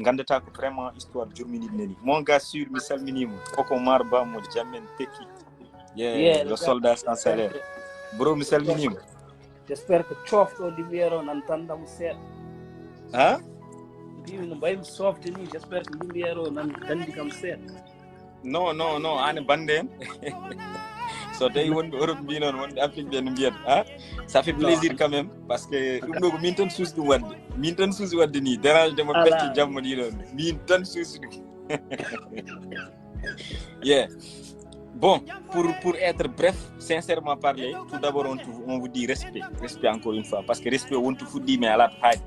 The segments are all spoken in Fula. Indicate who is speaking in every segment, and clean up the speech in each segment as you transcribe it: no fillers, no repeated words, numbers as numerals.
Speaker 1: gandata ko vraiment histoire jurmini neni mon gars sûr mi salminimo koko marba mo jamen teki le soldat sans salaire bro mi salminimo.
Speaker 2: J'espère que tu as lumière en entendant ça.
Speaker 1: Hein?
Speaker 2: J'espère que lumière en entendant ça.
Speaker 1: Non, ane banden. So tay won Europe bi non won Afrique ben biet hein. Ça fait plaisir quand même parce que dum ko min tan sous du wad. Min tan sous wad ni dérange de ma pesti jamm di non. Min tan sous. Yeah. Bon, pour être bref, sincèrement parler, tout d'abord on vous dit respect encore une fois parce que respect on tout dit mais à la page.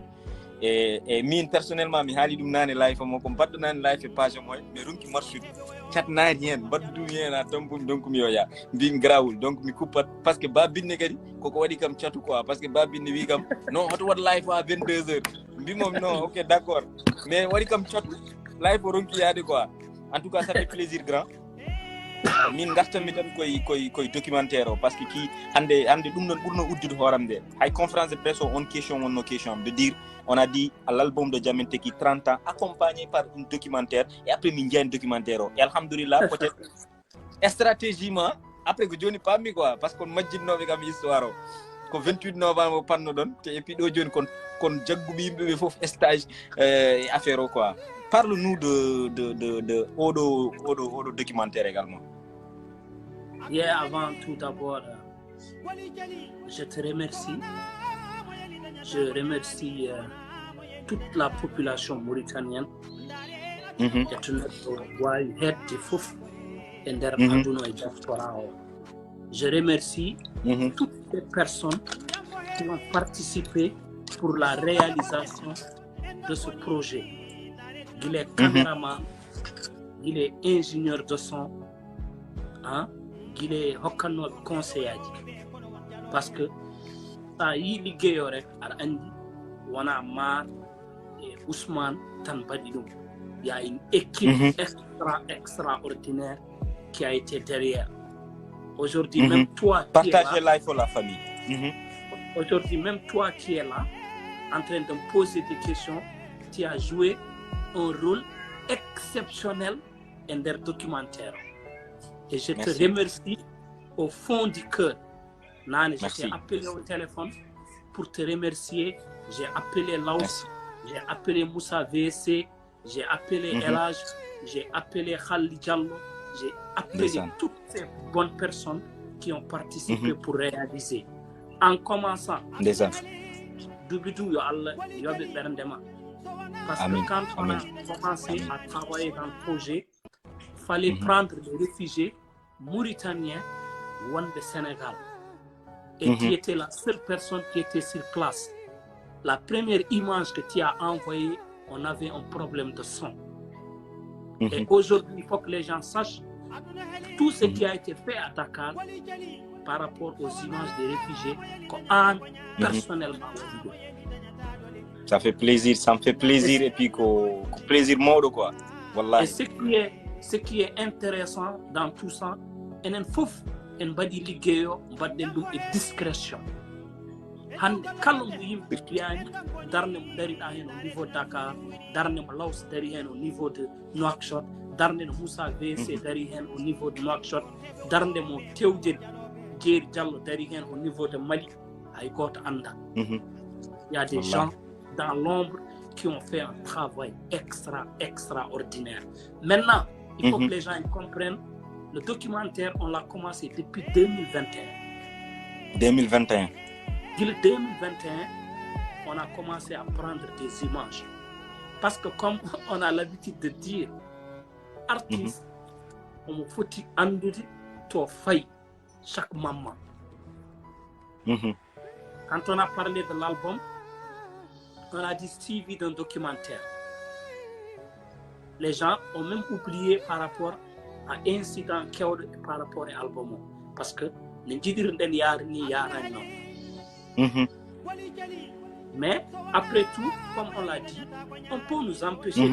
Speaker 1: Et moi personnellement mi hali dum nane life mo ko baddo nane life page moy mais runki marsude chat nani hen baddu hen a tambum donc mi yoya mbim grawul donc mi coupat parce que ba binne kadi koko wadi kam chatu quoi parce que ba binne wi kam non hoto wat life à 22h mbi mom non OK d'accord mais wadi kam chatu life runki yade quoi en tout cas ça fait plaisir grand min gartam mi tan koy documentaire o parce que ki hande dum non burno uddude horam de hay conférence de presse on question de dire on a dit à l'album de Jamin Teki 30 ans accompagné par un documentaire et après min jani documentaire o et alhamdulillah peut-être stratégiquement après que joni pammi quoi parce qu'on majjinnobe kam histoire o ko 28 novembre panno don et puis do joni kon jaggubi yimbe fof stage et affaire o quoi. Parle-nous de Odo documentaire également.
Speaker 2: Yeah, avant tout d'abord, je te remercie. Je remercie toute la population mauritanienne. Je remercie toutes les personnes qui ont participé pour la réalisation de ce projet. Il est caméraman, il est ingénieur de son, hein, il est hokkano conseiller. Parce que ça y liggéey ar andi wana Mar et Ousmane tan badidum. Il y a une équipe extraordinaire qui a été derrière. Aujourd'hui même toi qui es là,
Speaker 1: partagez live pour la famille.
Speaker 2: Aujourd'hui même toi qui es là en train de me poser des questions, tu as joué un rôle exceptionnel dans leur documentaire. Et je te remercie au fond du cœur. Je t'ai appelé au téléphone pour te remercier. J'ai appelé Laos, j'ai appelé Moussa VC, j'ai appelé Elage, j'ai appelé Khali Diallo, j'ai appelé toutes ces bonnes personnes qui ont participé pour réaliser. En commençant, Doubidou yo Allah yobe berndema. Parce que quand on a commencé à travailler dans le projet, il fallait prendre les réfugiés mauritaniens ou de Sénégal. Et tu étais la seule personne qui était sur place. La première image que tu as envoyée, on avait un problème de son. Et aujourd'hui, il faut que les gens sachent tout ce qui a été fait à Dakar par rapport aux images des réfugiés qu'on personnellement.
Speaker 1: Ça fait plaisir, ça me fait plaisir et puis plaisir mode quoi. Voilà.
Speaker 2: Et ce qui est intéressant dans tout ça, il faut en badi liggéeyo badden dum et discrétion. Hande kala mo yimbe tiyani darne mo dari da hen au niveau Dakar, darne mo Laos dari hen au niveau de Nouakchott, darne mo Moussa VC dari hen au niveau de Nouakchott, darne mo Tewje Djeri Diallo dari hen au niveau de Mali, ay goto anda. Il y a des gens dans l'ombre qui ont fait un travail extraordinaire. Maintenant, il faut que les gens comprennent, le documentaire, on l'a commencé depuis 2021.
Speaker 1: 2021.
Speaker 2: Depuis 2021, on a commencé à prendre des images. Parce que comme on a l'habitude de dire, artiste, on me faut andoudi to fay chaque moment. Quand on a parlé de l'album, on a dit suivi d'un documentaire. Les gens ont même oublié par rapport à incident qui est par rapport à l'album. Parce que les gens mais après tout, comme on l'a dit, on peut nous empêcher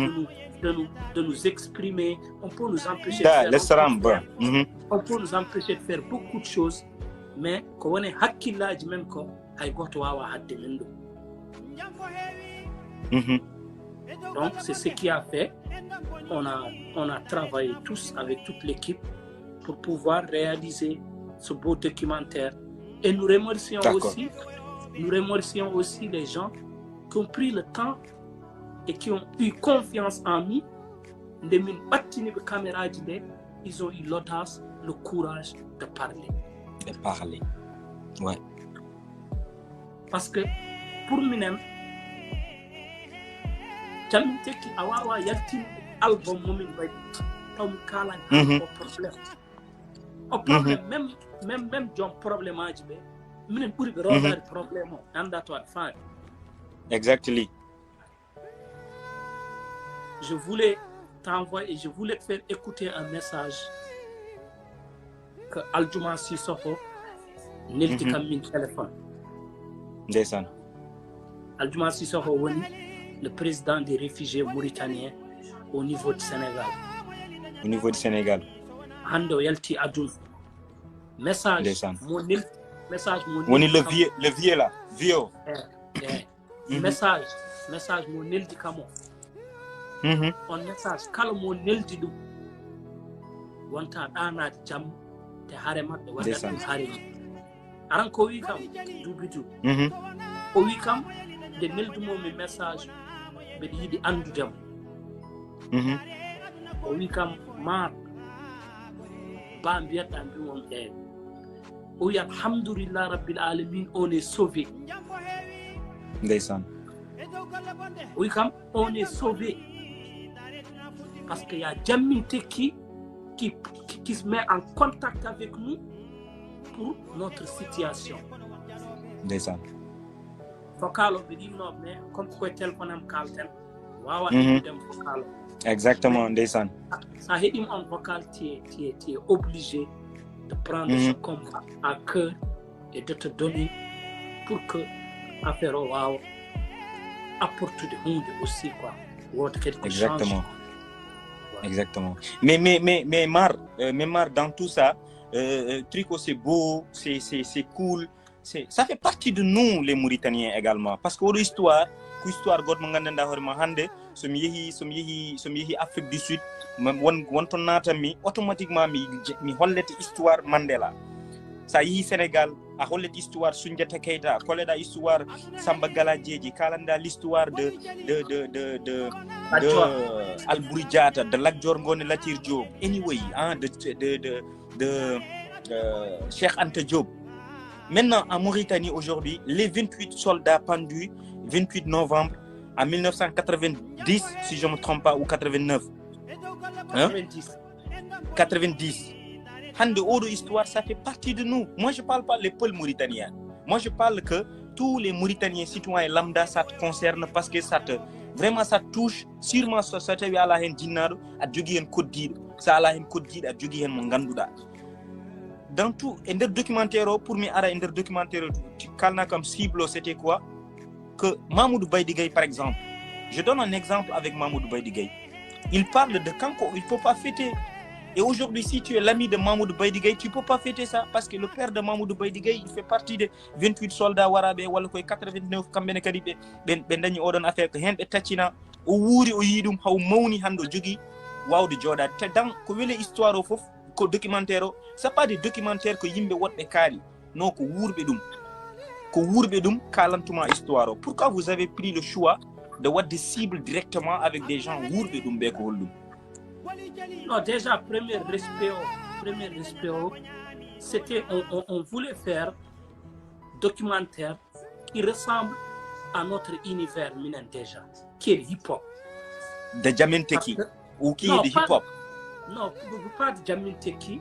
Speaker 2: de nous exprimer, on peut nous empêcher on peut nous empêcher de faire beaucoup de choses, mais quand on est hakkillaji même ko hay goto wawa hadde men do. Donc, c'est ce qui a fait. On a travaillé tous avec toute l'équipe pour pouvoir réaliser ce beau documentaire. Et nous remercions aussi les gens qui ont pris le temps et qui ont eu confiance en nous. Ils ont eu l'audace, le courage de parler.
Speaker 1: De parler. Ouais.
Speaker 2: Parce que pour nous-mêmes, jaminte ki awawa yaltin album momin bay taw kala au problème. Au problème même jom problème aji be minen buri be rodade problème o anda to fa.
Speaker 1: Exactly.
Speaker 2: Je voulais t'envoyer et je voulais te faire écouter un message que Aljuma Sissoko nelti kam min téléphone.
Speaker 1: Ndeysaan.
Speaker 2: Aljuma Sissoko woni le président des réfugiés mauritaniens au niveau du Sénégal.
Speaker 1: Au niveau du Sénégal.
Speaker 2: Hando yalti adun. Message. Message mon.
Speaker 1: On est le vieux là. Vieux.
Speaker 2: Message mon neldi kamo. On message kala mo neldi dum. Wonta dana jam te hare mabbe wada hare. Aran ko wi kam dubidu. O wi kam de neldi mo mi message be yidi andudem. O wi kam ma ba mbiyata mbi won e o wi alhamdulillah rabbil alamin on est sauvé.
Speaker 1: Ndeysaan.
Speaker 2: Oui, comme on est sauvé. Parce qu'il y a Jaminte qui se met en contact avec nous pour notre situation.
Speaker 1: Ndeysaan.
Speaker 2: Fokalo be di no mais comme ko téléphone am kalten wawa dem fokalo.
Speaker 1: Exactement, ndeysaan.
Speaker 2: Ça hedim en vocal tu es obligé de prendre ce combat à cœur et de te donner pour que affaire wawa apporte de monde aussi quoi.
Speaker 1: Exactement. Exactement. Mais Mar dans tout ça, Trico c'est beau, c'est cool, ça fait partie de nous les Mauritaniens également parce que l'histoire god mo ngandanda horma hande so mi yehi Afrique du Sud won ton natami automatiquement mi hollete histoire Mandela. Sa yehi Sénégal a hollete histoire Soundiata Keita, koleda histoire Samba Galadjeji, kalanda l'histoire de Albouri Diatta, de Lat Dior Ngoné Latyr Diop, anyway, de Cheikh Anta Diop. Maintenant, en Mauritanie, aujourd'hui, les 28 soldats pendus, 28 novembre en 1990, si je ne me trompe pas, ou 89. 90. Hande Odo Histoire, ça fait partie de nous. Moi, je ne parle pas les peuples mauritaniens. Moi, je parle que tous les Mauritaniens, citoyens lambda, ça te concerne parce que vraiment, ça touche. Sûrement, ça te fait à la haine d'inado, à djogi en code dire. Ça à la haine code dire, à djogi en mangandouda. Dans tout, un documentaire, pour moi, un documentaire, comme cible, c'était quoi? Que Mahmoud Baïdigay, par exemple, je donne un exemple avec Mahmoud Baïdigay. Il parle de Kanko, il ne faut pas fêter. Et aujourd'hui, si tu es l'ami de Mahmoud Baïdigay, tu ne peux pas fêter ça parce que le père de Mahmoud Baïdigay, il fait partie des 28 soldats warabé, ou 89 Kambene Kadibe, Bendani Odon Affaire, Hembe Tachina, ou Wuri ou Yidum, How Mouni Hando Djogi, Wow de Jordan. Dans les histoires au Fof, ko documentaire, ce n'est pas des documentaires que Yimbe Wat et Kali, non, que Wourbedum. Que Wourbedum, Kalantuma Histoire. Pourquoi vous avez pris le choix de voir des cibles directement avec des gens Wourbedum Bekoldum?
Speaker 2: Non, déjà, premier respect, c'était, on voulait faire documentaire qui ressemble à notre univers minen déjà, qui est hip-hop.
Speaker 1: De Jaminteki ou qui est de hip-hop?
Speaker 2: Non, pas de Jaminteki.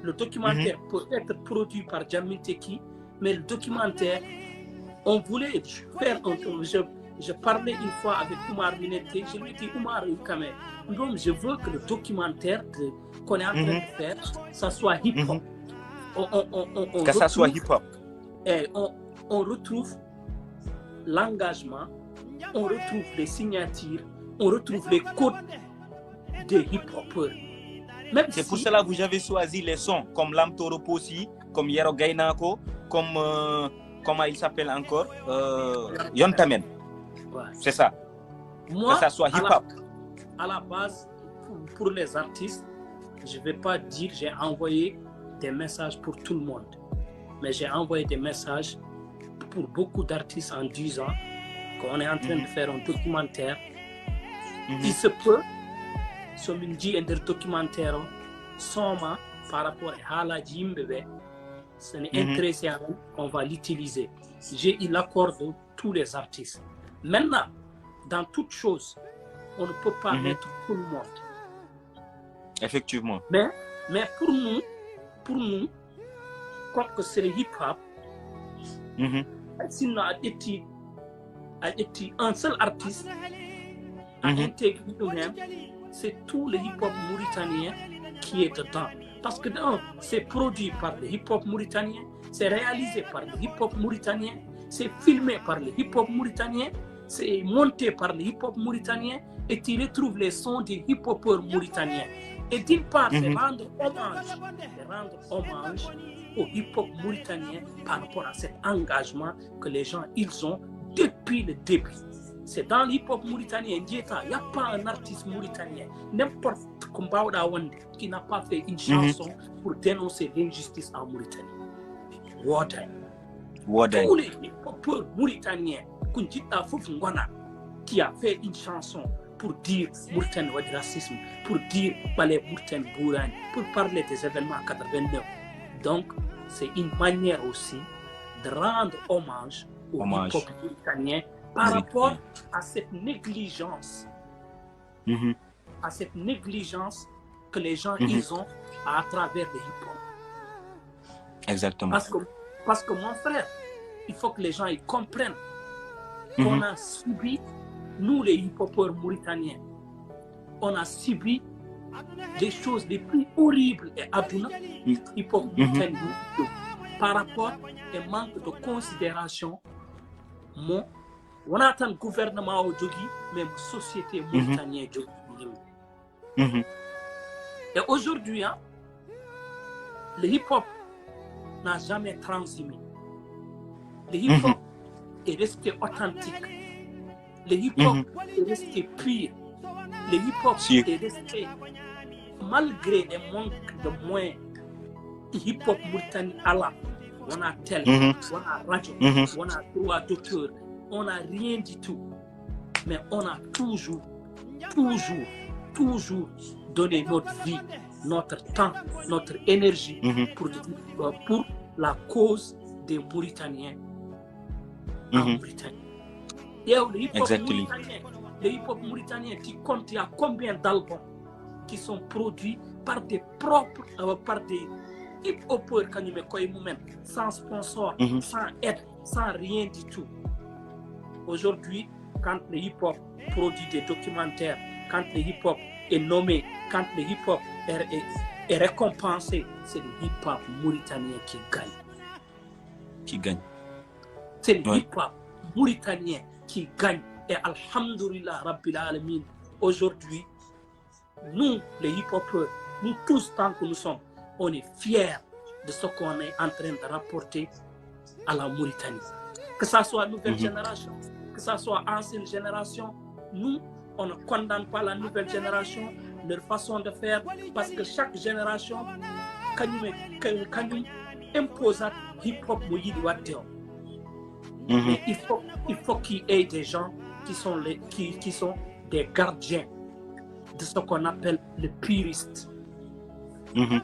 Speaker 2: Le documentaire peut être produit par Jaminteki, mais le documentaire, on voulait faire je parlais une fois avec Oumar Minete, je lui ai dit Oumar Kame, je veux que le documentaire qu'on est en train de faire, ça soit hip-hop.
Speaker 1: Que ça soit hip-hop.
Speaker 2: Et on retrouve l'engagement, on retrouve les signatures, on retrouve les codes des hip-hopers.
Speaker 1: C'est pour cela que vous avez choisi les sons comme Lam Toro Possi, comme Yero Gainako, comme comment il s'appelle encore Yontamen.
Speaker 2: Ouais.
Speaker 1: C'est ça.
Speaker 2: Moi,
Speaker 1: que ça soit hip-hop.
Speaker 2: À la base, pour les artistes, je ne vais pas dire j'ai envoyé des messages pour tout le monde, mais j'ai envoyé des messages pour beaucoup d'artistes en disant qu'on est en train de faire un documentaire. Il se peut, si on dit un documentaire, seulement par rapport à la Jimbe, ce n'est intéressant, on va l'utiliser. J'ai eu l'accord de tous les artistes. Maintenant, dans toute chose, on ne peut pas mettre tout le monde.
Speaker 1: Effectivement.
Speaker 2: Mais pour nous, comme que c'est le hip-hop, s'il a été un seul artiste à intégrer nous-mêmes, c'est tout le hip-hop mauritanien qui est dedans. Parce que c'est produit par le hip-hop mauritanien, c'est réalisé par le hip-hop mauritanien, c'est filmé par le hip-hop mauritanien, c'est monté par le hip-hop mauritanien, et tu retrouves les sons des hip-hopeurs mauritaniens. Et d'une part, c'est rendre hommage au hip-hop mauritanien par rapport à cet engagement que les gens ils ont depuis le début. C'est dans le hip-hop mauritanien, il n'y a pas un artiste mauritanien, n'importe comment qui n'a pas fait une chanson pour dénoncer l'injustice en Mauritanie. Tous les hip-hopeurs mauritaniens, qui a fait une chanson pour dire Mauritanie du racisme, pour dire Balé Mauritanie Bourani, pour parler des événements 89. Donc, c'est une manière aussi de rendre hommage au hip-hop mauritanien par rapport à cette négligence. À cette négligence que les gens ils ont à travers le hip-hop.
Speaker 1: Exactement.
Speaker 2: Parce que mon frère, il faut que les gens ils comprennent qu'on a subi, nous les hip-hopeurs mauritaniens, on a subi des choses les plus horribles et abondantes hip-hop mauritanien par rapport au manque de considération. On a un gouvernement au Djogi, même société mauritanienne Djogi. Et aujourd'hui, le hip-hop n'a jamais transhumé. Le hip-hop est resté authentique. Le hip-hop est resté pur. Le hip-hop est resté, malgré les manques de moyens, le hip-hop mauritanien Allah. On a tel, on a radio, on a droit d'auteur, on n'a rien du tout. Mais on a toujours donné notre vie, notre temps, notre énergie pour la cause des Mauritaniens en Mauritanie. Et le hip-hop mauritanien qui compte, il y a combien d'albums qui sont produits par des hip-hopeurs sans sponsor, sans aide, sans rien du tout. Aujourd'hui, quand le hip-hop produit des documentaires, quand le hip-hop est nommé, quand le hip-hop est récompensé, c'est le hip-hop mauritanien qui gagne. C'est le hip-hop mauritanien qui gagne. Et alhamdoulilah, Rabbil Alamin, aujourd'hui, nous, les hip-hopeurs, nous tous, tant que nous sommes, on est fiers de ce qu'on est en train de rapporter à la Mauritanie. Que ça soit nouvelle génération, que ça soit ancienne génération, nous, on ne condamne pas la nouvelle génération, leur façon de faire, parce que chaque génération, quand nous imposons hip-hop, mais il faut qu'il y ait des gens qui sont des gardiens de ce qu'on appelle les puristes. Il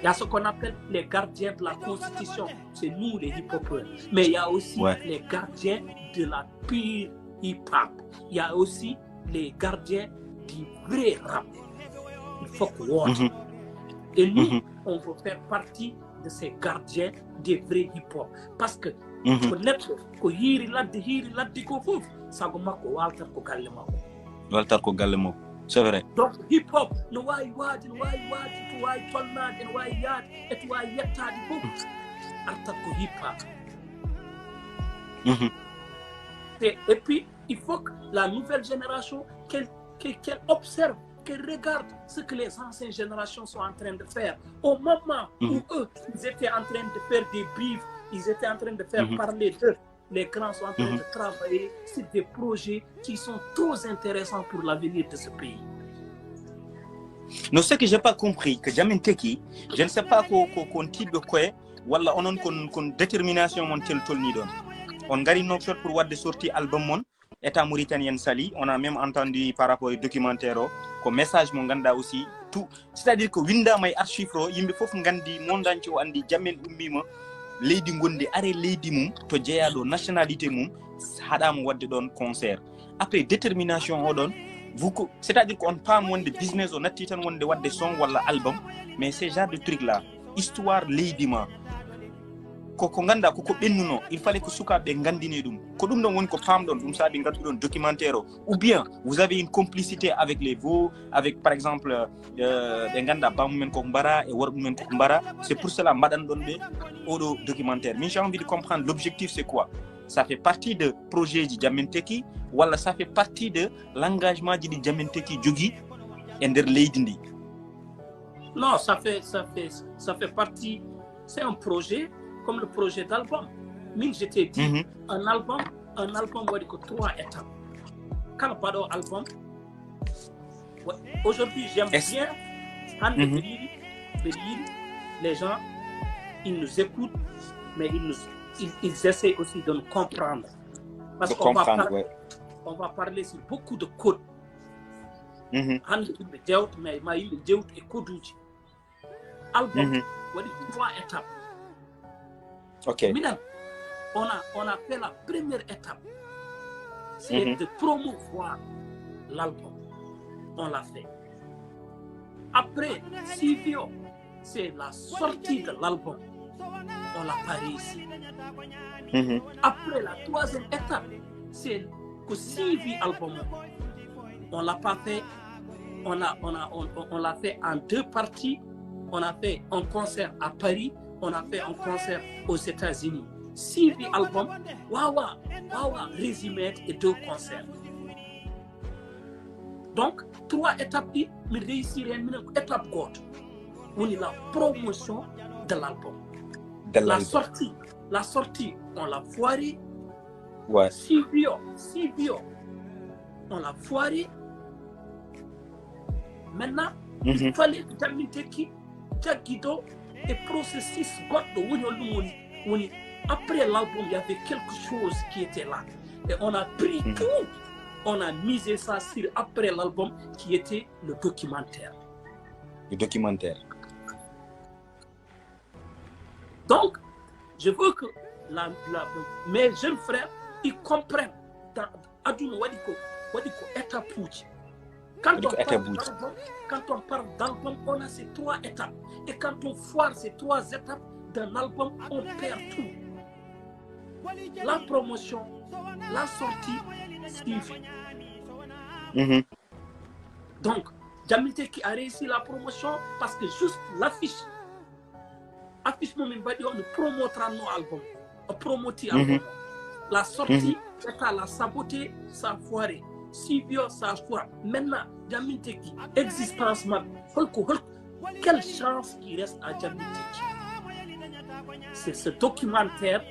Speaker 2: y a ce qu'on appelle les gardiens de la Constitution, c'est nous les hip-hopeurs. Mais il y a aussi les gardiens de la pure hip-hop. Il y a aussi les gardiens du vrai rap. Il faut que et nous, on veut faire partie de ces gardiens des vrais hip-hop. Parce que ko hiri ladde ko fof sago makko waltar ko galle makko.
Speaker 1: C'est vrai.
Speaker 2: Donc hip hop no wawi waade to wawi tolnade no wawi yaade e to wawi yettade fof artat ko hip hop. Et puis il faut que la nouvelle génération qu'elle observe, qu'elle regarde ce que les anciennes générations sont en train de faire au moment où eux ils étaient en train de faire des bifs. Ils étaient en train de faire parler d'eux. les grands sont en train de travailler sur des projets qui sont trop intéressants pour l'avenir de ce pays.
Speaker 1: Non, ce que j'ai pas compris, que Jamin Teki, je ne sais pas qu'on type de quoi, wala on a détermination mon tel ni don. On gari no shot pour voir des sorties album mon, état mauritanien sali, on a même entendu par rapport au documentaire, comme message mon ganda aussi, tout. C'est-à-dire que winda may archive, yimbe fofu ngandi mondanci andi Jamin ummima, lady gonde are lady mum, to jeya do nationalité mum, hadam wadde don concert. Après détermination on don. C'est-à-dire qu'on parle moins de business, on a titan moins de des sons ou album, mais ce genre de trucs là, histoire l'édiment. Kokonganda koko bennuno, il fallait que souka be ngandine dum. Ko dum don won ko pam don dum sa be ngatu don documentaire ou bien vous avez une complicité avec les veaux, avec par exemple nganda bamumen ko mbara et wormumen ko mbara, c'est pour cela madan don be odo documentaire. Mais j'ai envie de comprendre l'objectif c'est quoi? Ça fait partie de projet de Jamin Teki ou ça fait partie de l'engagement de Jamin Teki Djogi et de Leidindi?
Speaker 2: Non, ça fait partie, c'est un projet comme le projet d'album. Mais je t'ai dit, un album va dire que 3 étapes. Quand on parle d'album, aujourd'hui j'aime bien les gens, ils nous écoutent, mais ils essaient aussi de nous comprendre. Parce qu'on va parler sur beaucoup de codes. Album, 3 étapes.
Speaker 1: Ok.
Speaker 2: On a fait la première étape. C'est de promouvoir l'album. On l'a fait. Après, Sivio, c'est la sortie de l'album. On l'a pas réussi. Après la 3e étape, c'est que Sivi album. On l'a pas fait. On l'a fait en 2 parties. On a fait un concert à Paris. On a fait un concert aux États-Unis. Sivi album, wawa, résumé et 2 concerts. Donc 3 étapes, mais réussir une étape courte. On est la promotion de l'album. La sortie, on l'a foiré.
Speaker 1: Ouais.
Speaker 2: Sivio, on l'a foiré. Maintenant, il fallait que Jamin Teki, Jagido et processus après l'album, il y avait quelque chose qui était là. Et on a pris tout. On a misé ça sur après l'album qui était le documentaire.
Speaker 1: Le documentaire.
Speaker 2: Donc, je veux que mes jeunes frères, ils comprennent. Quand on parle d'album, on a ces 3 étapes. Et quand on foire ces 3 étapes d'un album, on perd tout. La promotion, la sortie, suivi. Donc, Jamin Teki a réussi la promotion parce que juste l'affiche mon badi on promotera nos albums, on promoti album. La sortie, c'est à la saboter, ça foiré. Sivio, ça foire. Maintenant, Jamin Teki, existence même. Quelle chance qui reste à Jamin Teki? C'est ce documentaire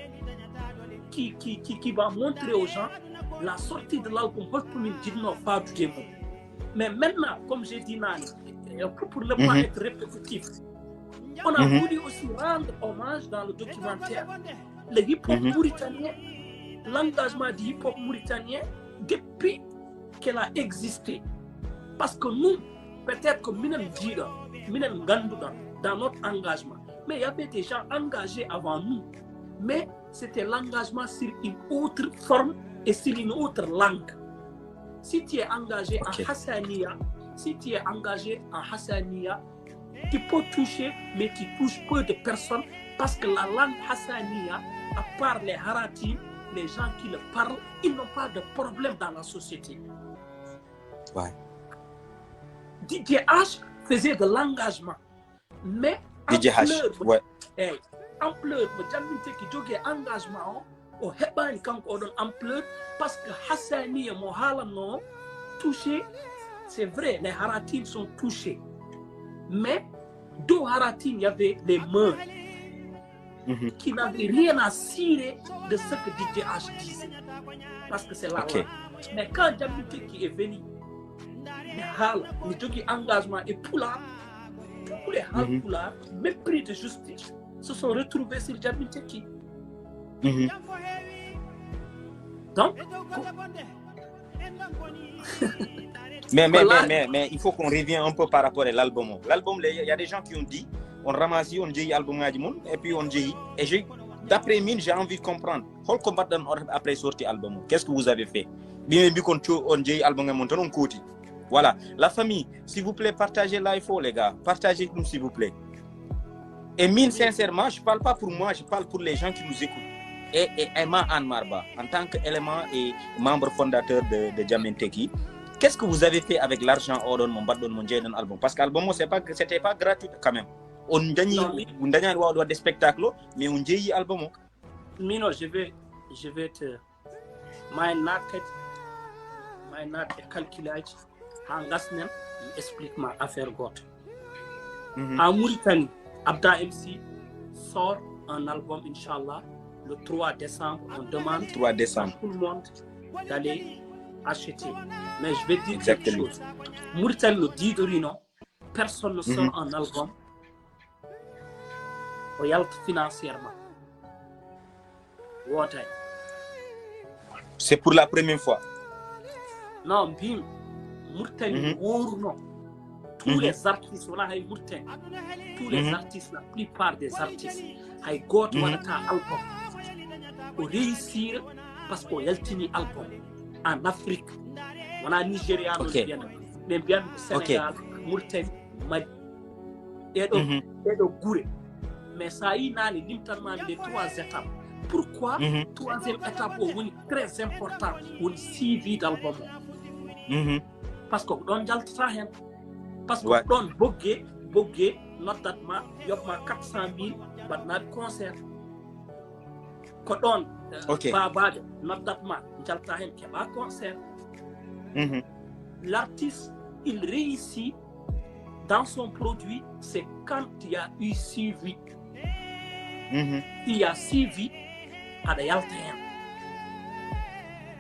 Speaker 2: qui va montrer aux gens la sortie de l'album. Mais maintenant, comme j'ai dit, pour ne pas être répétitif, on a voulu aussi rendre hommage dans le documentaire le hip-hop mauritanien, l'engagement du hip-hop mauritanien depuis qu'elle a existé. Parce que nous, peut-être que nous dans notre engagement, mais il y avait des gens engagés avant nous. Mais c'était l'engagement sur une autre forme et sur une autre langue. Si tu es engagé en Hassania, tu peux toucher, mais tu touches peu de personnes parce que la langue Hassania, à part les Harati, les gens qui le parlent, ils n'ont pas de problème dans la société.
Speaker 1: Ouais.
Speaker 2: DJ H faisait de l'engagement, mais
Speaker 1: DJ H, ouais.
Speaker 2: Ampleur, Jamin Teki jogue engagement, au heban quand on donne ampleur, parce que Hassani et Mohala non touché, c'est vrai, les Haratines sont touchés. Mais, deux Haratines, il y avait les mains. qui n'avait rien à cirer de ce que DJ H disait. Parce que c'est la langue. Mais quand Jammeh Teki est venu, il engagement et Pulaar, tous les Haalpulaar, mépris de justice, se sont retrouvés sur Jammeh Teki. Donc,
Speaker 1: mais il faut qu'on revienne un peu par rapport à l'album. L'album, il y a des gens qui ont dit, on ramasse, on dit l'album et puis on dit, et d'après mine, j'ai envie de comprendre. Quel combat après sorti l'album? Qu'est-ce que vous avez fait? Bien, on dit l'album, on côté. Voilà, la famille, s'il vous plaît, partagez l'info, les gars. Partagez-nous, s'il vous plaît. Et mine, sincèrement, je ne parle pas pour moi, je parle pour les gens qui nous écoutent. Et Emma Anne Marba, en tant qu'élément et membre fondateur de Jammeh Teki, qu'est-ce que vous avez fait avec l'argent Odon mon album? Parce que l'album, c'était pas gratuit quand même. On a des spectacles, mais on a un album.
Speaker 2: Mino, je vais te. My calculer. Hangasnen, explique ma affaire gote. En Mauritanie, Abda MC sort un album, Inch'Allah, le 3 décembre. On demande
Speaker 1: 3 décembre.
Speaker 2: à tout le monde d'aller acheter. Mais je vais dire quelque chose. Mauritanie, le 10 de Rino, personne ne sort un album financièrement.
Speaker 1: C'est pour la première fois.
Speaker 2: Non, Bim. Mauritanie, tous les artistes, on a Mauritanie, tous les artistes, la plupart des artistes, ils ont un album pour réussir parce qu'on a un album en Afrique. On a Nigeria, mais bien Sénégal, Mauritanie, Mali, et de Gouré. Mais ça y est, les 3 étapes. Pourquoi 3e étape est très important pour le CV d'album? Parce que on jalt sahen parce que on bogué notamment yobma 400 000 badna concert ko don babade notamment jalta hen keba concert. L'artiste il réussit dans son produit, c'est quand il y a eu suivi. Il y a suivi à la yalta.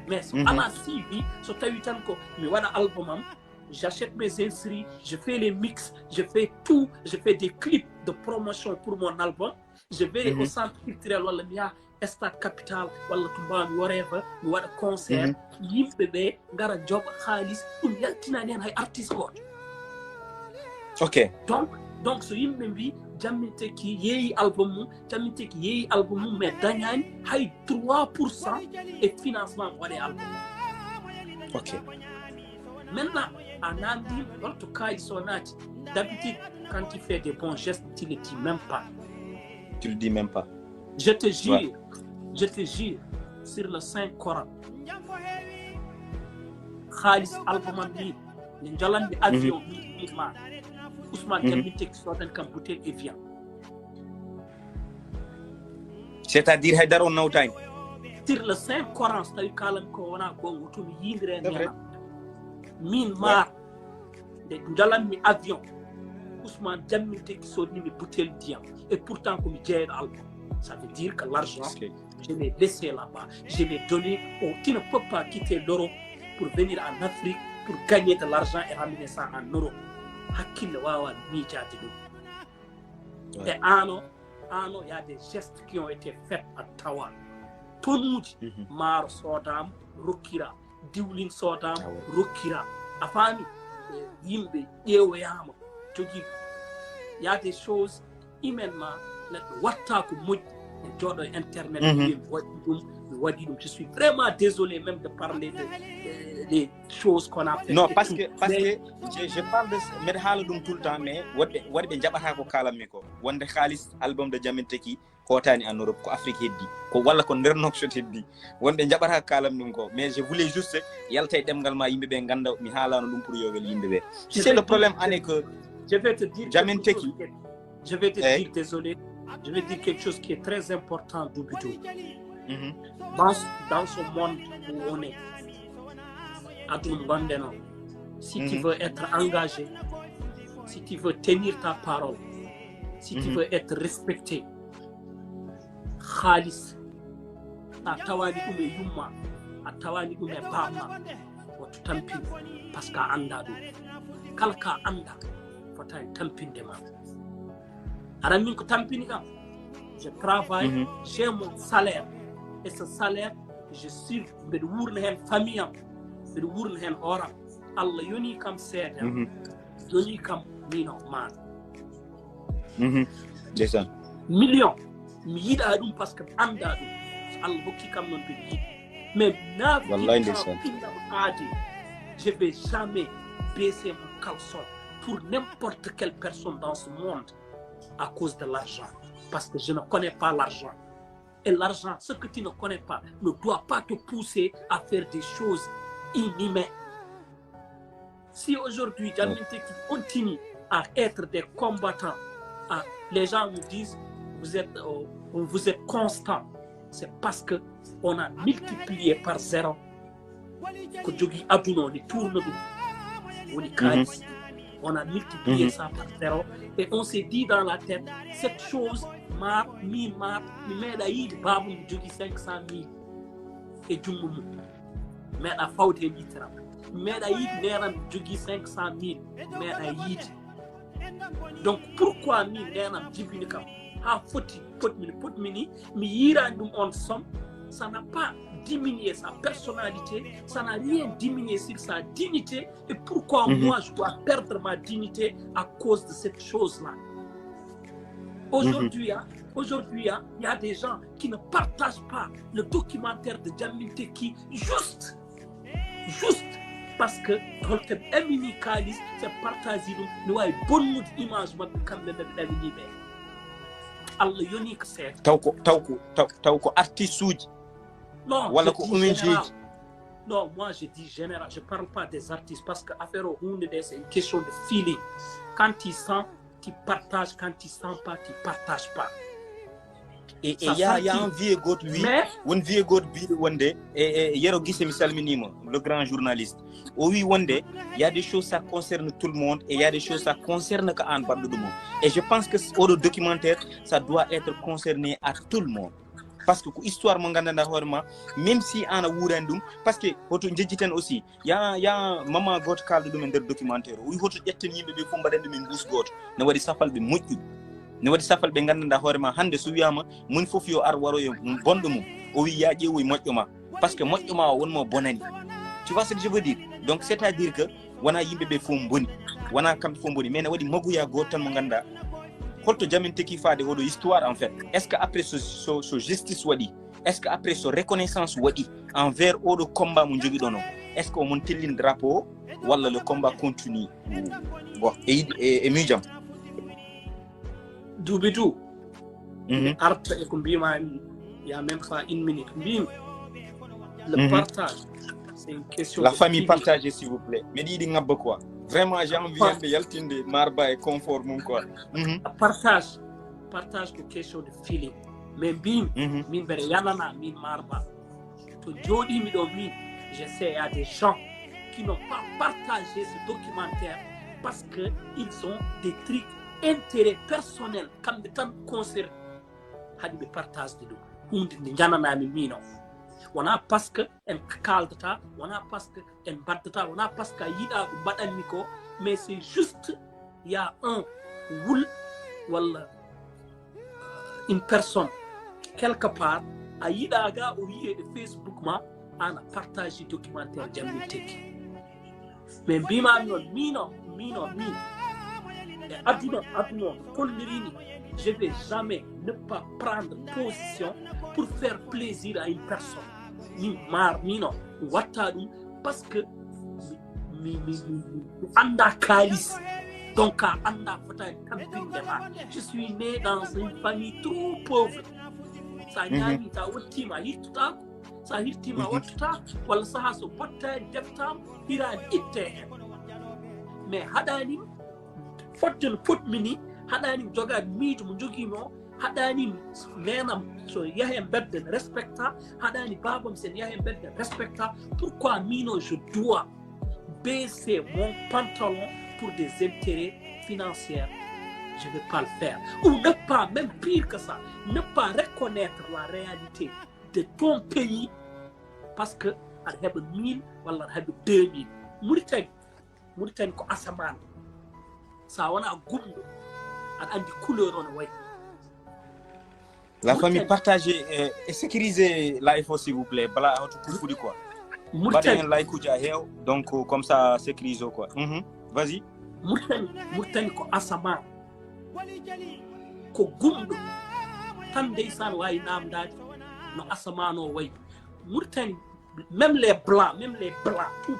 Speaker 2: Mais à la suivi, sur Taïtanko, mais voilà album, j'achète mes inscrits, je fais les mix, je fais tout, je fais des clips de promotion pour mon album. Je vais au centre culturel, voilà, Esta Capital, voilà, Tumbami, whatever, voilà, concert, yimbe, gara job, khalis, yaltina nen hay artiste ko.
Speaker 1: Ok.
Speaker 2: Donc ce yimbe Jammeh Teki yeyi album mais dañani hay 3% et financement pour les albums.
Speaker 1: Ok.
Speaker 2: Maintenant, en Andy, en tout cas, ils sont nati. D'habitude, quand tu fais des bons gestes, tu ne le dis même pas.
Speaker 1: Tu le dis même pas.
Speaker 2: Je te jure, sur le Saint-Coran. Khalis album ni njalan bi avion bi ma. Ousmane Jammeh Teki sortan kam bouteille et vient.
Speaker 1: C'est-à-dire Haydar on nawtani.
Speaker 2: Sur le Saint-Coran, c'est kalam ko wana ko wutumi yindre nena. Min mar de njalan mi avion. Ousmane Jammeh Teki sorni mi bouteille diam. Et pourtant comme j'ai un album, ça veut dire que l'argent, je l'ai laissé là-bas. Je l'ai donné. Tu ne peux pas quitter l'euro pour venir en Afrique pour gagner de l'argent et ramener ça en euros. Et il y a des gestes qui ont été faits à Tawa. Tout le monde, Mar Sodam, Rokira, Diwlin Sodam, Rokira, Afami, Yimbe, Yeweyama, Jogi. Il y a des choses immédiatement, Internet, je suis vraiment désolé même de parler des choses qu'on a fait.
Speaker 1: Non, parce que je parle de Medhalum tout le temps, mais what be jabata ko kalamiko wonde khalis album de Jammeh Teki kotani en Europe ko Afrique heddi ko walla ko nder nokso heddi wonde jabata kalam dum ko, mais je voulais juste yaltay demgal ma yimbe be ganda mi halano dum pour yogal yimbe be. C'est le problème ane que
Speaker 2: je vais te dire
Speaker 1: Jammeh Teki,
Speaker 2: je vais te dire désolé, je vais dire quelque chose qui est très important Doubidou. Dans ce monde où on est, si tu veux être engagé, si tu veux tenir ta parole, si tu veux être respecté, khalis a tawani ɗum e yumma a tawani ɗum e bamma woto tampin par ce que a anda ɗum kala ka anda fotani tampinde ma aran min ko tampini kam je travaille j'ai mon salaire et ce salaire je suis mbeɗa wurna hen famille am mbeɗa wurna hen hooram Allah yoni kam seede yoni kam mino maɗa
Speaker 1: ndeysaan
Speaker 2: million mi yiɗa ɗum par ce que mi anda ɗum so Allah hokki kam noon mbeɗa yiɗi mais
Speaker 1: wallahi ndeysaan
Speaker 2: pinɗam aadi je vais jamais baisser mon caleçon pour n'importe quelle personne dans ce monde à cause de l'argent parce que je ne connais pas l'argent et l'argent ce que tu ne connais pas ne doit pas te pousser à faire des choses inhumaines. Si aujourd'hui Diamanteki continue à être des combattants, les gens nous disent vous êtes constant, c'est parce que on a multiplié par 0 que Djogi Abuno les tourne on a multiplié ça par 0 et on s'est dit dans la tête cette chose mi m'aida yid babu Djogi 500 000 et Djummu m'aida fawte yitram m'aida yid neram Djogi 500 000 m'aida yid. Donc pourquoi mi neram jibini kam ha foti potmini mi yirandum on somme, ça n'a pas diminué sa personnalité, ça n'a rien diminué sur sa dignité. Et pourquoi moi je dois perdre ma dignité à cause de cette chose-là? Aujourd'hui, il y a des gens qui ne partagent pas le documentaire de Diamanteki juste parce que Emini Kalis c'est partagé nous a une bonne image quand même Allah yoni ko set
Speaker 1: tawko artiste uji
Speaker 2: non
Speaker 1: wala ko
Speaker 2: non moi je dis général, je parle pas des artistes parce que affaire au hunde c'est une question de feeling. Quand tu sens tu partages, quand tu sens pas tu partages pas.
Speaker 1: Et il y a un vieux goat one vieux goat bi one day et yero gisse mi salminima le grand journaliste oui one day il y a des choses ça concerne tout le monde et il y a des choses ça concerne que an bardo dum et je pense que au documentaire ça doit être concerné à tout le monde parce que histoire mo gandanda horma même si ana wurandum parce que hoto jejjiten aussi ya mama goto kaldo dum der documentaire oui hoto jetten yimbe be fu mbadande min bus goto ne wadi safal be mujju ne wadi safal be gandanda horma hande so wiyama mun fof yo ar waro yo bondo mum o wi ya ƴeewoy moƴƴoma parce que moƴƴoma wonmo bonani tu vois ce que je veux dire donc c'est à dire que wana yimbe be fu boni wana kam fu boni mais ne wadi maguya goto tan mo ganda holto Diamanteki faade odo histoire en fait est-ce que après so justice wadi est-ce que après so reconnaissance wadi envers odo combat mo jogi dono est-ce que on tellin drapeau wala le combat continue bon et mujam
Speaker 2: Doubidou arte e ko mbima il y a même pas une minute mbim le partage c'est une question
Speaker 1: la famille partagée s'il vous plaît mais di ngabba quoi vraiment j'ai envie de yaltinde marba et confort mon quoi
Speaker 2: partage ko question de feeling mais mbim min bere yanana min marba to jodi mi do min je sais il y a des gens qui n'ont pas partagé ce documentaire parce que ils ont des trucs intérêt personnel comme de tant concert hadi be partage de do hunde ni janana mi mino wana parce que en kaldata wana parce que en baddata wana parce que yida ko badanni ko mais c'est juste il y a un wul wala une personne quelque part a yida ga o yié de Facebook ma ana partager documentaire Diamanteki mais bima non mino aduna kollirini je vais jamais ne pas prendre position pour faire plaisir à une personne ni mino watadum parce que mi anda kalis donc anda fota tampinde ma je suis né dans une famille trop pauvre sa nyami ta wottima hittuta sa hittima wattuta wala saha so botta deftam hira itte mais hadani fottel potmini haɗani jogaade miijo mo jogiimo haɗani nenam so yahe bedde respecta haɗani babam sen yahe bedde respecta pourquoi mino je dois baisser mon pantalon pour des intérêts financiers je ne vais pas le faire. Ou ne pas, même pire que ça, ne pas reconnaître la réalité de ton pays parce que il y a 1000 ou 2000. Mauritanie ko asaman. Ça on a gumdo. On a des couleurs on way.
Speaker 1: La famille partagée et sécurisée l'IFO s'il vous plaît. Bala autre coup de quoi. Donc comme ça sécurise quoi. Vas-y.
Speaker 2: Mauritanie ko asaman. Ko gumdo. Tan deysan way nam dadi no asamano way. Mauritanie même les blancs, tout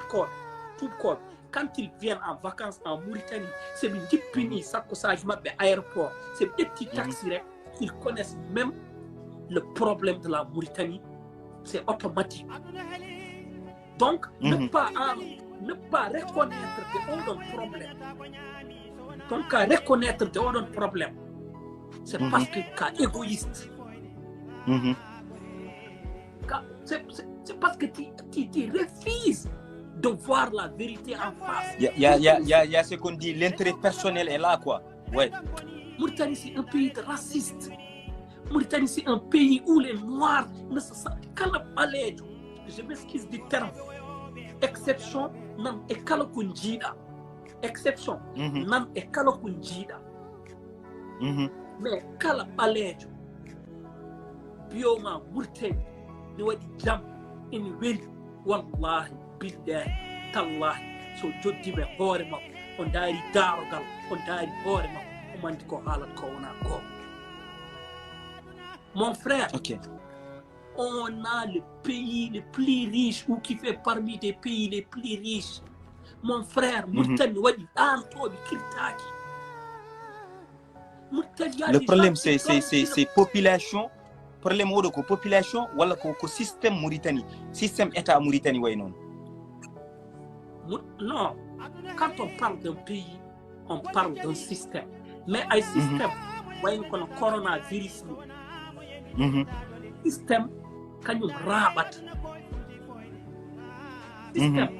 Speaker 2: corps, quand ils viennent en vacances en Mauritanie, c'est une petite pini, ça que ça, je m'appelle aéroport, c'est des petits taxis, ils connaissent même le problème de la Mauritanie, c'est automatique. Donc, ne pas reconnaître que on a un problème. Donc, à reconnaître que on a un problème, c'est parce que c'est égoïste. C'est parce que tu refuses de voir la vérité en face.
Speaker 1: Il y a ce qu'on dit, l'intérêt personnel est là, quoi. Ouais.
Speaker 2: Mauritanie, c'est un pays de racistes. Mauritanie, c'est un pays où les Noirs ne se sentent qu'à la palette. Je m'excuse du terme. Exception, non, et kalokunjida. Exception, non, et kalokunjida. Mais kala palette. Bioma Mauritanie, ni wadi jam. In will wallahi billahi tallahi so joddi be hoore ma on daari darogal on daari hoore ma o mandi ko halat ko wona go mon frère on a le pays le plus riche ou qui fait parmi des pays les plus riches mon frère Mauritanie wadi antoɓe kirtaki
Speaker 1: le problème c'est population. Problème de la population ou le système Mauritanie, système État Mauritanie way non.
Speaker 2: Non, quand on parle d'un pays, on parle d'un système. Mais un système, voyez qu'on a coronavirus. Système, quand on rabat. Système,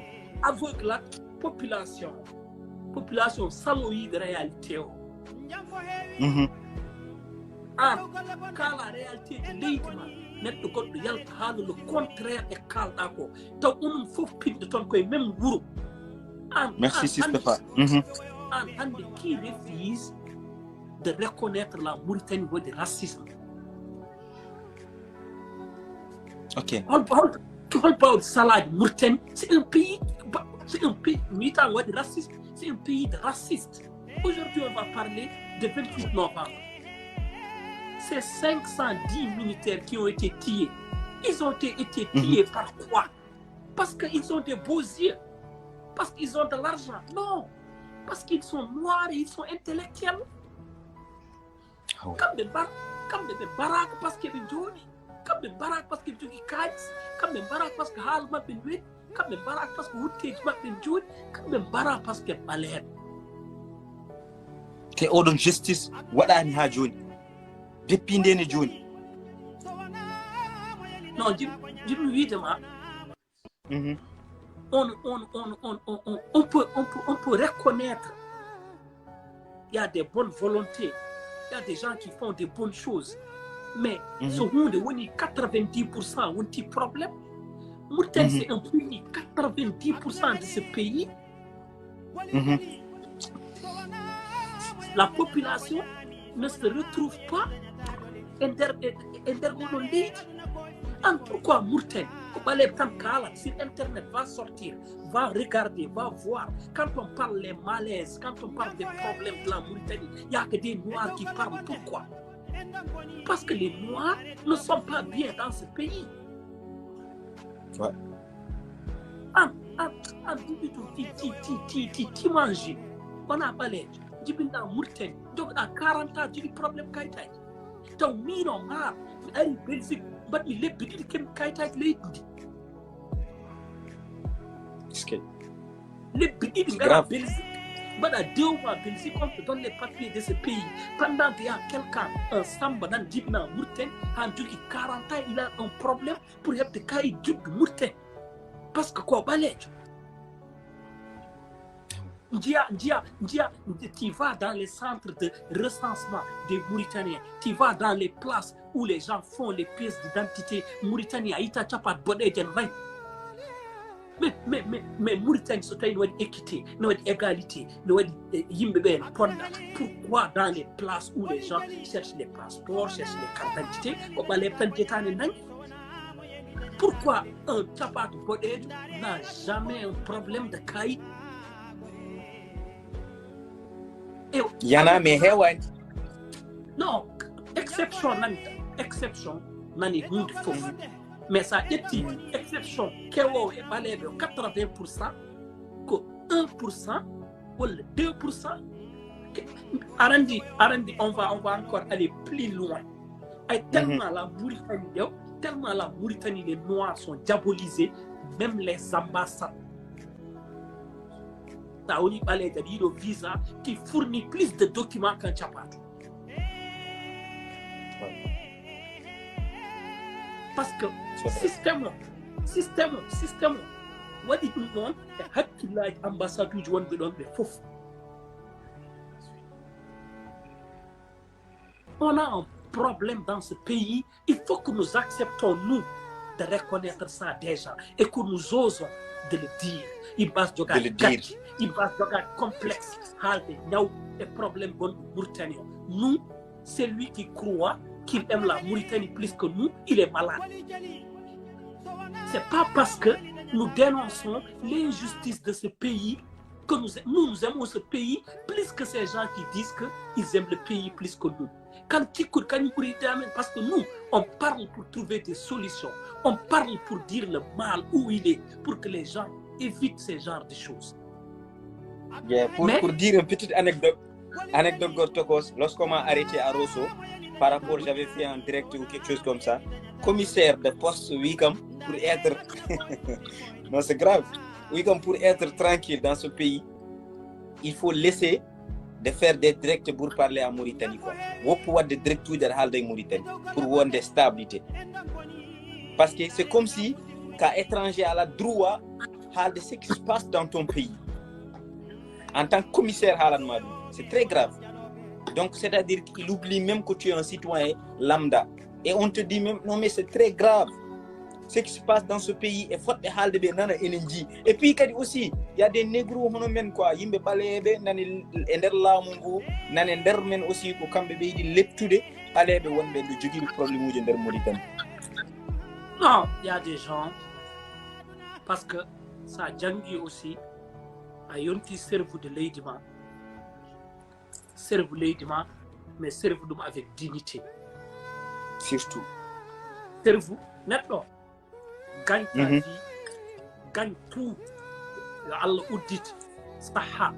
Speaker 2: avec la population saloïde de réalité. Quand la réalité est légitime, le contraire est calme. On faut de ton même groupe.
Speaker 1: Merci, Sistefa.
Speaker 2: Qui refuse de reconnaître la Mauritanie de racisme.
Speaker 1: Ok.
Speaker 2: Tu parles pas de salade Mauritanie, c'est un pays de racisme, c'est un pays de racistes. Aujourd'hui, on va parler de 28 novembre. C'est 510 militaires qui ont été tués. Ils ont été tués par quoi? Parce qu'ils ont des beaux yeux. Parce qu'ils ont de l'argent. Non. Parce qu'ils sont noirs et ils sont intellectuels. Comme des baraques parce qu'ils ont journée. Comme des baraques parce qu'ils ont kalis. Comme des baraques parce que halma bin wit. Comme des baraques parce que wouté ma bin journée. Comme des baraques parce que balène.
Speaker 1: Que ordon justice wadani ha joni. Depuis Ndene Joni.
Speaker 2: Non, évidemment, on peut reconnaître. Il y a des bonnes volontés, il y a des gens qui font des bonnes choses. Mais ce monde, on est 90% un petit problème. Mauritanie, c'est un pays, 90% de ce pays. La population ne se retrouve pas. Pourquoi Mauritanie? Sur Internet, va sortir, va regarder, va voir. Quand on parle des malaises, quand on parle des problèmes de la Mauritanie, il n'y a que des Noirs qui parlent. Pourquoi? Parce que les Noirs ne sont pas bien dans ce pays.
Speaker 1: Ouais.
Speaker 2: Tu manges. On a parlé. Tu es dans Mauritanie. Donc, à 40 ans, tu as des problèmes. Donc, mino mar, ari Belgique, but il est petit comme Kaita lady. Les petits de la Belgique, but à 2 mois, Belgique, on te donne les papiers de ce pays. Pendant qu'il y a quelqu'un, un samba dans Djibna Mauritanie, en 40 ans, il a un problème pour être de Kaï Djib Mauritanie. Parce que quoi, balèche? Tu vas dans les centres de recensement des Mauritaniens, tu vas dans les places où les gens font les pièces d'identité Mauritanie, Aïta Chapat, Bodé, Genvain. Mais Mauritanie, c'est une équité, une égalité, pourquoi dans les places où les gens cherchent les passeports, cherchent les cartes d'identité, comment les peines d'État pourquoi un Chapat Bodé n'a jamais un problème de caïd?
Speaker 1: Il y en a, mais
Speaker 2: non, exception, nani hunde fofu. Mais ça est exception, kewo et balève 80%, que 1% ou 2%. Arandi, on va encore aller plus loin. Et tellement la Mauritanie, les Noirs sont diabolisés, même les ambassades. Taouni balève le visa qui fournit plus de documents qu'un Chapat. Parce que système wadi dum non e hakkillaji ambassade uji wonbe don be fof on a un problème dans ce pays. Il faut que nous acceptons nous de reconnaître ça déjà et que nous osons de le dire. Il passe de il passe de complexe halde ñaw et problème bon Mauritanie. Nous, c'est lui qui croit qu'il aime la Mauritanie plus que nous, il est malade. C'est pas parce que nous dénonçons l'injustice de ce pays que nous aimons ce pays plus que ces gens qui disent qu'ils aiment le pays plus que nous. Parce que nous, on parle pour trouver des solutions, on parle pour dire le mal où il est, pour que les gens évitent ce genre de choses.
Speaker 1: Pour dire une petite anecdote Gortokos, lorsqu'on m'a arrêté à Rosso, par rapport, j'avais fait un direct ou quelque chose comme ça, commissaire de poste Wickham pour être non c'est grave, Wickham pour être tranquille dans ce pays, il faut laisser de faire des directs pour parler à Mauritanie quoi. Ou pouvoir des directs de la Mauritanie pour avoir des stabilités. Parce que c'est comme si qu'un étranger a le droit de ce qui se passe dans ton pays. En tant que commissaire c'est très grave. Donc, c'est-à-dire qu'il oublie même que tu es un citoyen lambda. Et on te dit même, non mais c'est très grave. Ce qui se passe dans ce pays est faute de hal de benana énergie. Et puis, aussi, il y a des négros, quoi. Yimbe balebe, nani ender la mungu, nani ender men aussi, ko kambe be di leptude, alebe wonbe de jogi problème ou ender Mauritanie.
Speaker 2: Non, il y a des gens, parce que ça jangi aussi, a yonti cerveau de l'aidement. Serve l'aidement, mais serve avec dignité.
Speaker 1: Surtout.
Speaker 2: Serve, nettement, gagne ta vie, gagne tout. Allah audit, saha.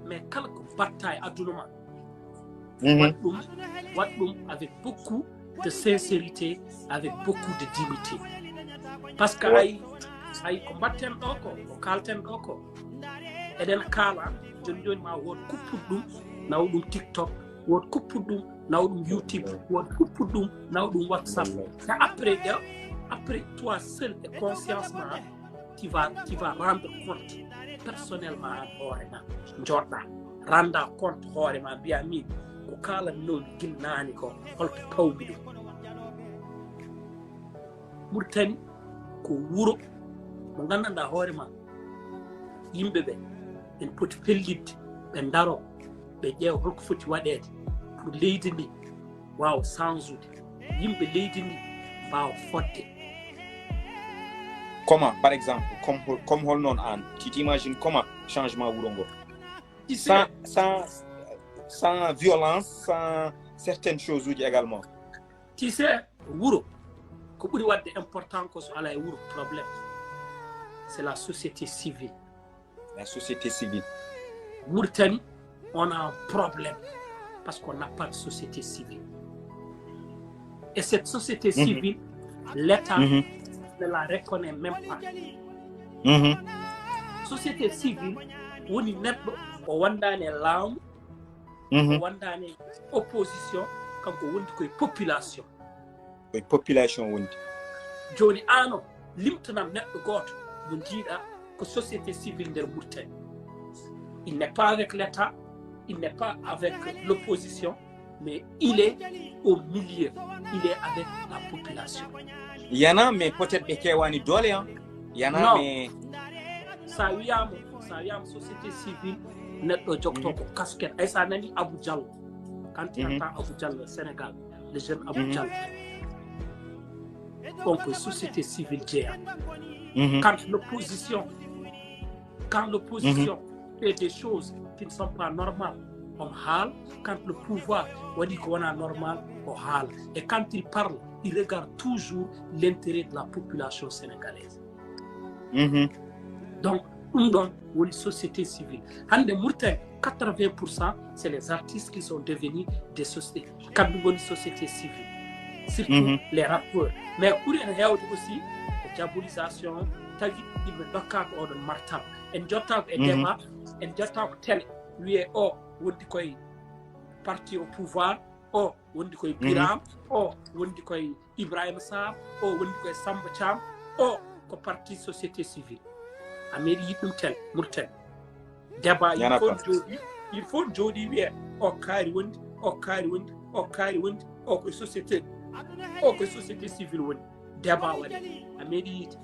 Speaker 2: Mais quelques batailles à tout le monde. Avec beaucoup de sincérité, avec beaucoup de dignité. Parce que aïe combattent encore, au calten encore. Et dans le cas là, je ne ma word kupudum, naudum TikTok, word kupudum, naudum YouTube, word kupudum, naudum WhatsApp. Après toi seul et consciencement, tu vas rendre compte personnellement à Horema, Jordan, rendre compte Horema, bien mis, au cas là, nous, Gilnanico, Holt Paubido. Mauritanie, ko wuro, mon ganda Horema, Yimbebe. En poti pellitde ɓe daro ɓe ƴeewa holko foti waɗede pour leydi ndi wawa changude yimɓe leydi ndi mbawa fodde.
Speaker 1: Comment par exemple comme hol noon an tu t'imagines comment changement wuro ngo sans violence, sans certaines choses également.
Speaker 2: Tu sais wuro ko ɓuri wadde important ko so ala e wuro problème c'est la société civile.
Speaker 1: La société civile.
Speaker 2: Mauritanie, on a un problème parce qu'on n'a pas de société civile. Et cette société civile, l'État ne la reconnaît même pas. Société civile, on y net au wandane l'âme, au wandane opposition, quand on dit population.
Speaker 1: Oui, population oui.
Speaker 2: Joni ano, limtanam net goto, on dit que société civile de Mauritanie. Il n'est pas avec l'État, il n'est pas avec l'opposition, mais il est au milieu. Il est avec la population.
Speaker 1: Il y en a, mais peut-être qu'il y a un idole. Il y en a, mais...
Speaker 2: Ça y a une société civile, notre docteur casquette. Et ça n'a dit Abou Diallo. Quand il entend Abou Diallo au Sénégal, les jeunes Abou Diallo. Donc, société civile, quand l'opposition fait des choses qui ne sont pas normales, on hale. Quand le pouvoir dit qu'on est normal, on hale. Et quand il parle, il regarde toujours l'intérêt de la population sénégalaise. Donc, une société civile. 80%, c'est les artistes qui sont devenus des sociétés. Quand une société civile, surtout les rappeurs. Mais pour y aussi, la diabolisation, il me doit on martab. En jotta et débat, en jotta tel, lui est on dit quoi parti au pouvoir, on dit quoi Biram, on dit quoi Ibrahim Sarr, on dit quoi Samba Cham, ko parti société civile. Amérique tel, Murtel. Débat, il faut jodi oui, o kari wond, o société civile wond. Débat wadi. Amérique.